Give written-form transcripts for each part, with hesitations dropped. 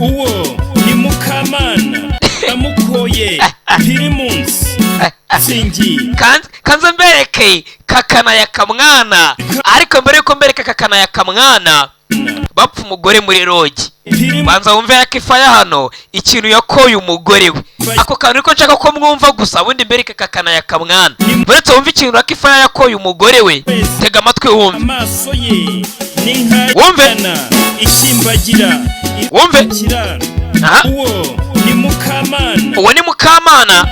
uwo ni Mukamana namukoye Pirimunsi Singi kanze mbereke kakana ya kamwana, ariko mbere yuko mbereke kakana ya kamwana bapfa umugore muri rogi. Banza wumve yakifaya hano ikintu yakoye umugore we. Ako kantu niko nshaka ko mwumva gusa, ubundi mbereke kakana ya kamwana. Buretse wumve ikintu yakifaya yakoye umugore we, tega amatwi wumve. Amaso ye ni nka Wumve ishimbagira wumve. Uwo ni Mukamana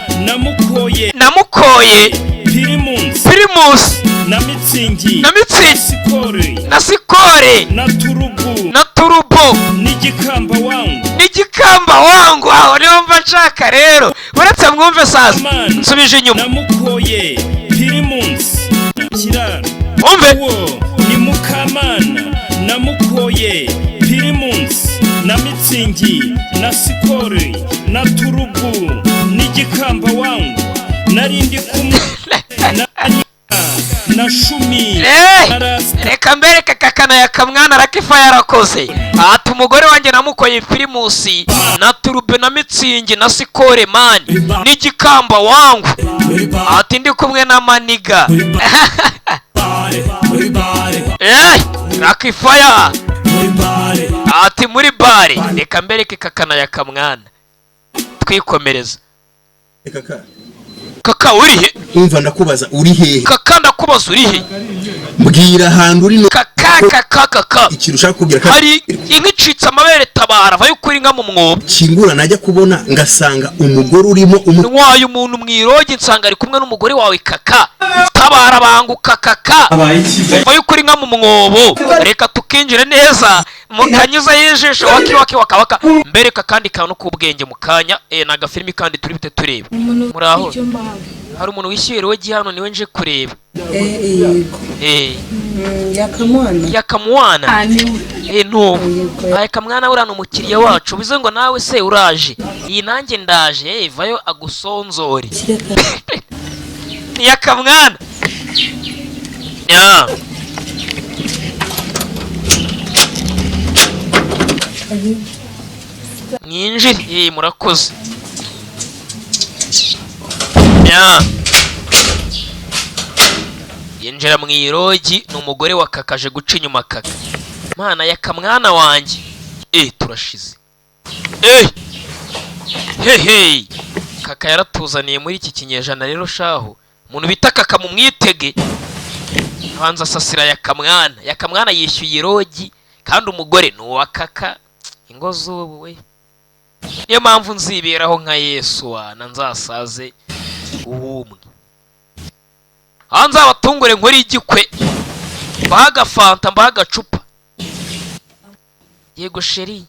namukoye Pirimusi na Mitsingi na Sikore na Turubo n'igikamba wangu. Aho niho mva nshaka rero, buretse mwumve sasa, nsubije inyuma. namukoye Pirimusi Wumve ni Mukamana namukoye Pirimusi na Mitsingi na Sikore na Turubu n'igikamba wangu, narindi kumwe na Shumi. Reka mbereke kakana ya kamwana rakifa yarakoze. Ati umugore wanjye namukoye Pirimusi na Turube na Mitsingi na Sikore mani n'igikamba wangu. Ati ndi kumwe na Maniga. Rakifaya ati muri bare. Reka mbereke kakana ya kamwana twikomereza. Kaka urihe? Umva ndakubaza uri hehe? Kaka ndakubaza uri he? Mbwira ahantu uri no. Kaka ikintu ushaka kubwira kandi hari inkicitse amabere tabara vayo kuri nka mu mwobo. Kingura najya kubona ngasanga umugore urimo Ntwaye umuntu mwirogi nsanga ari kumwe n'umugore wawe. Kaka tabara banguka kaka vayo kuri nka mu mwobo. Reka tukinjire neza mukanyuza yijisho waki wakabaka mbereka kandi kantu k'ubwenge mukanya naga filimi kandi turi bite tureba. Muraho hari umuntu wishyuye rogi hano niwe nje kureba. Yakamwana no yakamwana urana umukiriya wacu bize ngo nawe se uraje. Iyi nanjye ndaje vayo agusonzore. Yakamwana mwinjire. Murakoze. Yinjira mu irogi n'umugore wa kakaje guca inyuma. Kaka mana ya kamwana wanjye turashize. Kaka yaratuzaniye muri iki kinyejana rero shaho umuntu bita kaka mu mwitege. Abanza asasira ya kamwana yishyuye irogi kandi umugore ni uwa kaka. Ingo z'ubu we niyo mpamvu nziberaho nka Yesu wana nzasaze ubumwe. Hanze abatungure nkuri igikwe mbaga fanta mbaga cupa. Yego sheri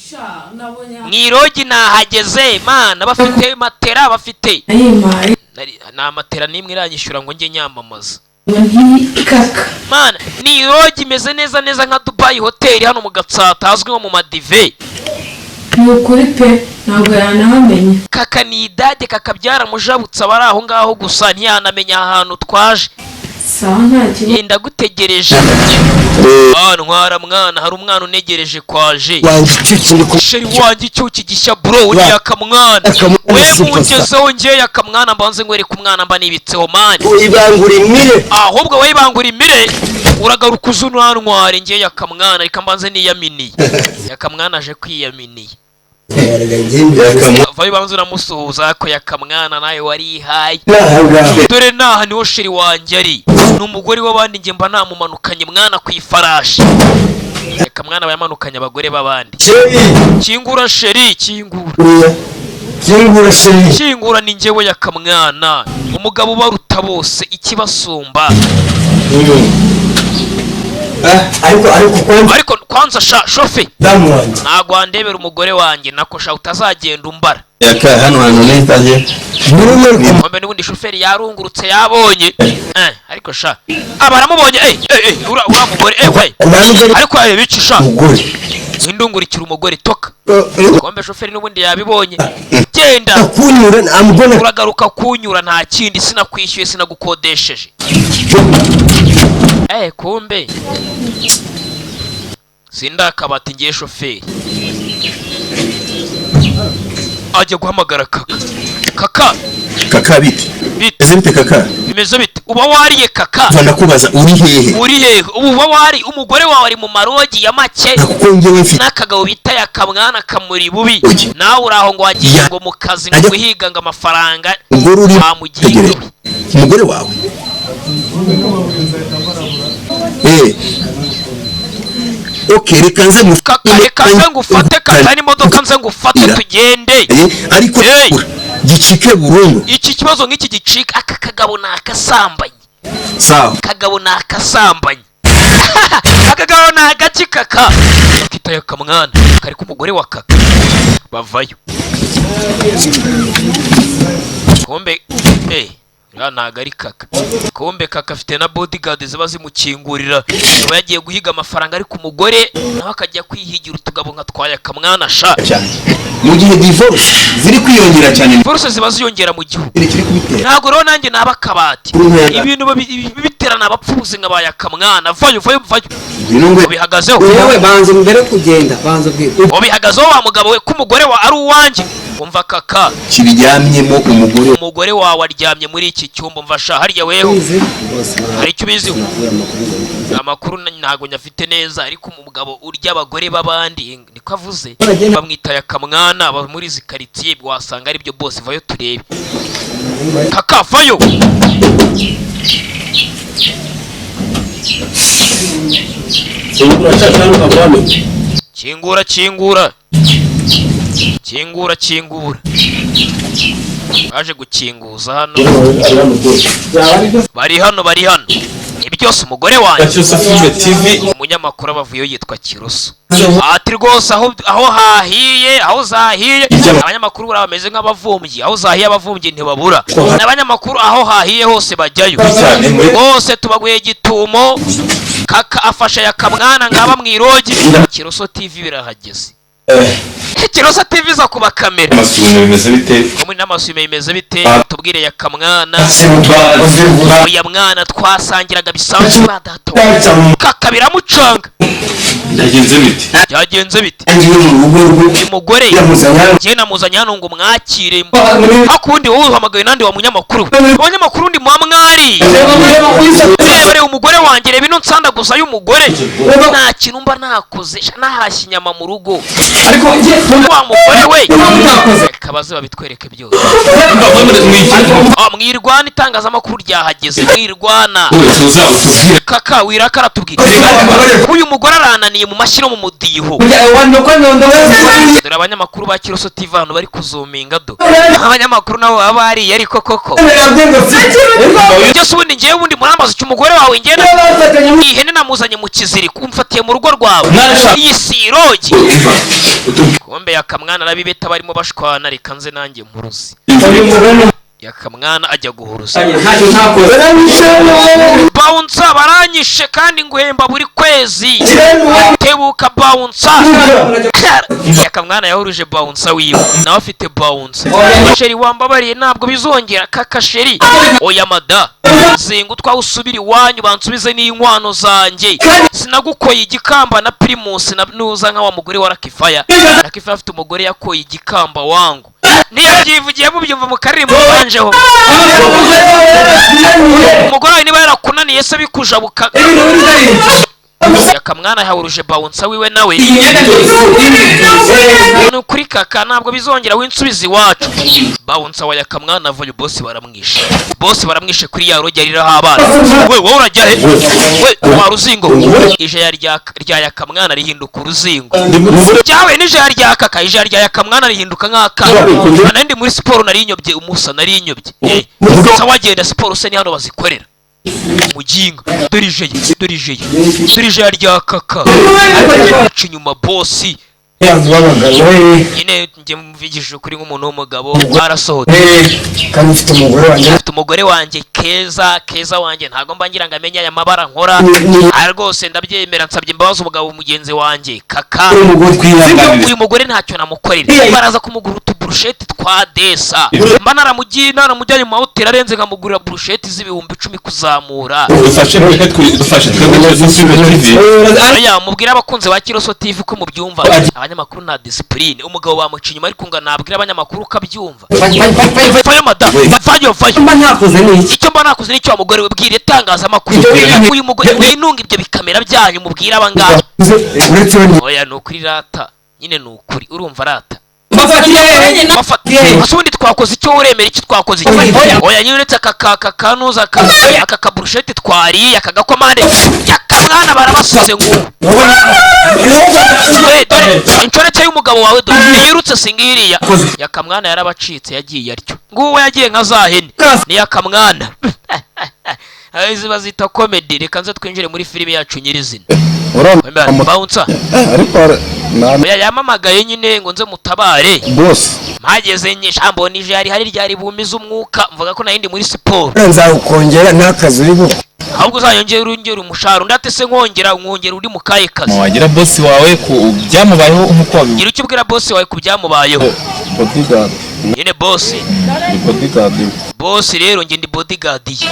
sha nabonye mwirogi nahageze mana bafite matera bafite na matera nimwe iranyishyura ngo nge nyamamaza. Mana ni irogi meze neza nka Dubai Hotel hano mu Gatsata hazwi nko mu Madive. Nukuri pe ntabwo yanamenye. Kaka ni idade kakabyara mujabutsa bari aho ngaho gusa ntiyanamenya ahantu twaje. Sawa ntacyo. Yenda gutegereje. Ntwara mwana hari umwana unegereje kwaje. Sheri wanjye cyuki gishya bro uri yakamwana. We mungezeho nge yakamwana mbanze ngwere ku mwana mba nibitseho mani. Ibangura imire. Ahubwo we ibangura imire uragaruka uzunantware nge yakamwana reka mbanze niyaminiye. Yakamwana aje kwiyaminiye. Vayo banzu namusuhuza ko yakamwana nawe warihaye. Dore naha niho sheri wanjye ari n'umugore w'abandi nge mba namumanukanye mwana ku ifarashi. Yakamwana bayamanukanye abagore b'abandi. Kingura sheri kingura ni ngewe yakamwana umugabo baruta bose ikibasumba. Ariko kwanza shofe ntago wandebera umugore wanjye nakosha utazagenda umbara. Hano hano nitaje Kombe n'ubundi shoferi yarungurutse yabonye. Ariko sha abaramubonye uramugore ariko bicisha indungurikira umugore toka. Kombe shoferi n'ubundi yabibonye genda kunyura uragaruka kunyura nta kindi sinakwishyuye sinagukodesheje. Kumbe sindakabati ngiye shoferi. Ajya guhamagara kaka bite ese bite kaka bimeze bite uba wariye kaka ndakubaza uri hehe uba wari umugore wawe ari mu marogi ya make n'akagabo bita yakamwana kamuri bubi nawe uraho ngo wagiye ngo mu kazi ngo guhiga ngo amafaranga bamugiye umugore wawe Okay, reka nze ngufate kaka n'imodoka nze ngufate tugende ariko gicike burundu. Iki kibazo nk'iki gicika aka kagabo nakasambanye. Sawa. Kagabo nakasambanye. Akagabo nagaki kaka. Kitaye kamwana kari ku mugore wa kaka. Bavayo. Kombe ntago ari kaka. Kombe kaka afite na bodyguard ziba zimukingurira. Aba yagiye guhiga amafaranga ari ku mugore nawe akajya kwihigira utugabo nka twaya kamwana sha. Mu gihe divorce ziri kwiyongera cyane. Divorce ziba ziyongera mu gihugu. Ntago rero nanjye naba kabati. Ibintu biterana abapfubuzi nka baya kamwana. Vayo. Ubihagazeho. Wewe banze mbere kugenda banze bwira. Ubihagazeho wa mugabo we ku mugore wa ari uwanje. Umva kaka kibiryamyemo umugore wawe aryamye muri iki cyumba umva sha harya weho hari icyo ubiziho amakuru ntago nyafite neza ariko umugabo urya abagore babandi niko avuze bamwita yakamwana aba muri zikaritiye wasanga ari byo bose vayo turebe kaka vayo Kingura. Baje gukinguza hano. Bari hano. Ibi byose umugore wanjye. Umunyamakuru abavuyo yitwa Kiroso. Ati rwose aho hahiye, aho zahiye. Abanyamakuru bameze nk'abavumbyi. Aho zahiye abavumbyi ntibabura. N'abanyamakuru aho hahiye hose bajyayo. Bose tubaguye gitumo. Kaka afasha yakamwana ngaba mwirogi. Kiroso TV birahageze. Kiroso TV za kuba kamera. Amasume bimeze bite? Muri n'amasume bimeze bite? Tubwire yakamwana. Oya mwana twasangiraga bisanzwe badato. Kaka biramucanga. Byagenze bite? Umugore je namuzanye hano ngo mwakire. Akundi wowe uhamagaye nandi wa munyamakuru. Abanyamakuru ndi mwamwari. Bare umugore wanjye reba ino nsanda gusa y'umugore. Nta kintu mba nakoze nahashye inyama mu rugo. Ariko wa mugore we kabaze babitwereke byose. Mwirwana itangazamakuru ryahageze mwirwana. Kaka wirakara tubwire. Uyu mugore arananiye mu mashyi no mu mudiho. Dore abanyamakuru ba Kiroso TV hano bari kuzuminga do. Abanyamakuru nabo abari ariko koko. Byose ubundi ngiye ubundi murambaza cy'umugore wawe ngenda. Ihene namuzanye mu kiziri kumfatiye mu rugo rwawe. Iyi sirogi. Kombe yakamwana nabibeta barimo bashwana reka nze nanjye mpuruzi. Yakamwana ajya guhuruza. Bounce baranyishe kandi nguhemba buri kwezi. Tebuka bounce. Yakamwana yahuruje bounce wiwe. Nawe afite bounce. Sheri wambabariye ntabwo bizongera kaka sheri. Oya mada. Zingu twawusubira iwanyu bansubize n'inkwano zanjye. Sinagukoye igikamba na Primus na nuza nka wa mugore wa Rakifaya. Rakifaya afite umugore yakoye igikamba wangu. Niyabyivugiye mubyumva mu karirimbo banjeho. Umugore niba yarakunaniye se bikujabuka. Yakamwana yahuruje bounce wiwe nawe. Kuri kaka ntabwo bizongera winsubiza iwacu. Bounce wa yakamwana avuye boss baramwishe kuri ya rogi arira abana. We wowe urajya he? We wa ruzingo. Ije rya yakamwana rihinduka uruzingo. Cyawe nije rya kaka ije rya yakamwana rihinduka nk'aka. Nandi muri siporo nari inyobye umusa nari inyobye. Sawagenda siporo se ni hano bazikorera. Mujinga dorije rya kaka inyuma bossi nyine nge mvigije kuri nk'umuntu w'umugabo arasohotse kandi ufite umugore wanjye keza wanjye ntago mba ngira ngo amenye aya mabara nkora rwose ndabyemera nsabye imbabazi umugabo mugenzi wanjye kaka uyu mugore ntacyo namukorera baraza kumugura utuburu utuburusheti twa desa mba naramujyanye mu mahoteli arenze nkamugurira burusheti z'ibihumbi 10 kuzamura. dufashe Oya mubwira abakunzi ba Kiroso TV ko mubyumva abanyamakuru na discipline umugabo bamuca inyuma ariko nga nabwira abanyamakuru kabyumva. Fayo madam fayo mba ntakoze n'iki icyo mba nakoze n'icyo umugore we bwire tangazamakuru uyu mugore winunga ibyo bikamera byanyu mubwira abangaba. Oya nukuri rata nyine nukuri urumva rata ubundi twakoze icyo uremera iki twakoze iki. Oya nyine uretse akanuza aka kaburusheti twariye akagakomande yakamwana barabasuze ngo incoreke y'umugabo wawe dore yirutse singiriya yakamwana yarabacitse yagiye atyo nguwo yagiye nka zahene ni yakamwana. Ziba zita comedy. Reka nze twinjire muri filime yacu nyirizina. Bouncer oya yamamagaye nyine ngo nze mutabare boss mpageze nyishambo nije hari ryari bumiza umwuka mvuga ko nayindi muri siporo nzakongera n'akazi uri buko ahubwo uzayongera umushahara ndate se nkongera uri mu kaye kazi wagira boss wawe ku byamubayeho nkuko wabivuga. gira icyo ubwira boss wawe ku byamubayeho. Bodyguard nyine boss boss rero nge ndi bodyguard ye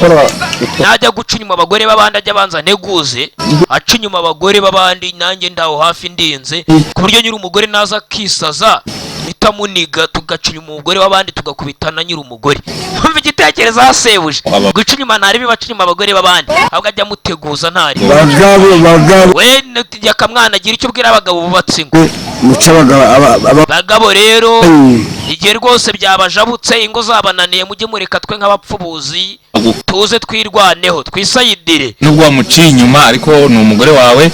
najya guca inyuma abagore babandi ajya banza nteguze aca inyuma abagore babandi nanjye ndaho hafi ndinze ku buryo nyiri umugore naza kisaza itamuniga tugaca inyuma umugore w'abandi tugakubitana nyiri umugore. Umva igitekerezo hasebuje guca inyuma ntari bibaca inyuma abagore babandi ahubwo ajya muteguza ntari bagabo we yakamwana agira icyo ubwira abagabo bubatse ngo muca bagabo rero igihe rwose byabajabutse ingo zabananiye mujye mureka twe nk'abapfubuzi tuze twirwaneho twisayidire nubwo wamuciye inyuma ariko ni umugore wawe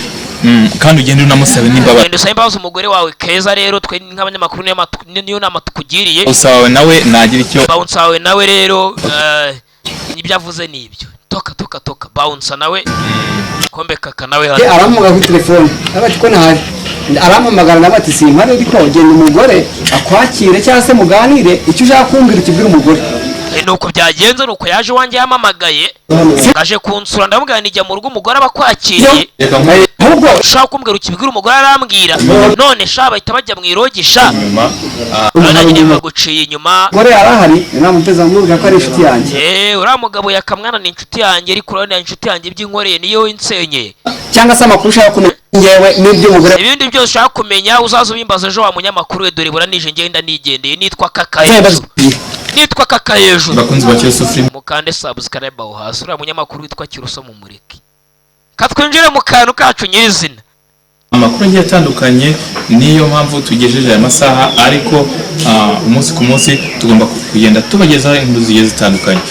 kandi ugende unamusabe n'imbabazi. Ndusaba imbabazi umugore wawe keza rero twe nk'abanyamakuru niyo nama tukugiriye. Usawe nawe nagira icyo Bouncer wawe nawe rero ibyo avuze nibyo toka Bouncer nawe kombe kaka nawe hano aramuga ku telefone abati ko ntahari arampamagara nabati simpare ariko genda umugore akwakire cyangwa se muganire icyo ushaka kumbwira ukibwira umugore. Nuko byagenze nuko yaje wanjye yamamagaye aje kunsura ndamubwira nijya mu rugo umugore abakwakiriye ahubwo ushaka kumbwira ukibwira umugore arambwira none sha bahita bajya mu irogisha nanjye baguciye inyuma gore arahari namuteza mubwira ko ari inshuti yanjye uriya mugabo yakamwana ni inshuti yanjye ariko urabona inshuti yanjye iby'inkoreye niyo insenye cyangwa se amakuru ushaka kumenya ngewe n'ibyo umugore ibindi byose ushaka kumenya uzaza ubimbaza ejo wa munyamakuru we dore buranije ngenda nigendeye nitwa kaka hejuru bakunzi ba Kiroso film mukande subscribe aho hasi uriya munyamakuru witwa Kiroso mu mureke katwinjire mu kantu kacu nyirizina. amakuru agiye atandukanye niyo mpamvu tugejeje aya masaha ariko umunsi ku munsi tugomba kugenda tubagezaho inkuru zigiye zitandukanye.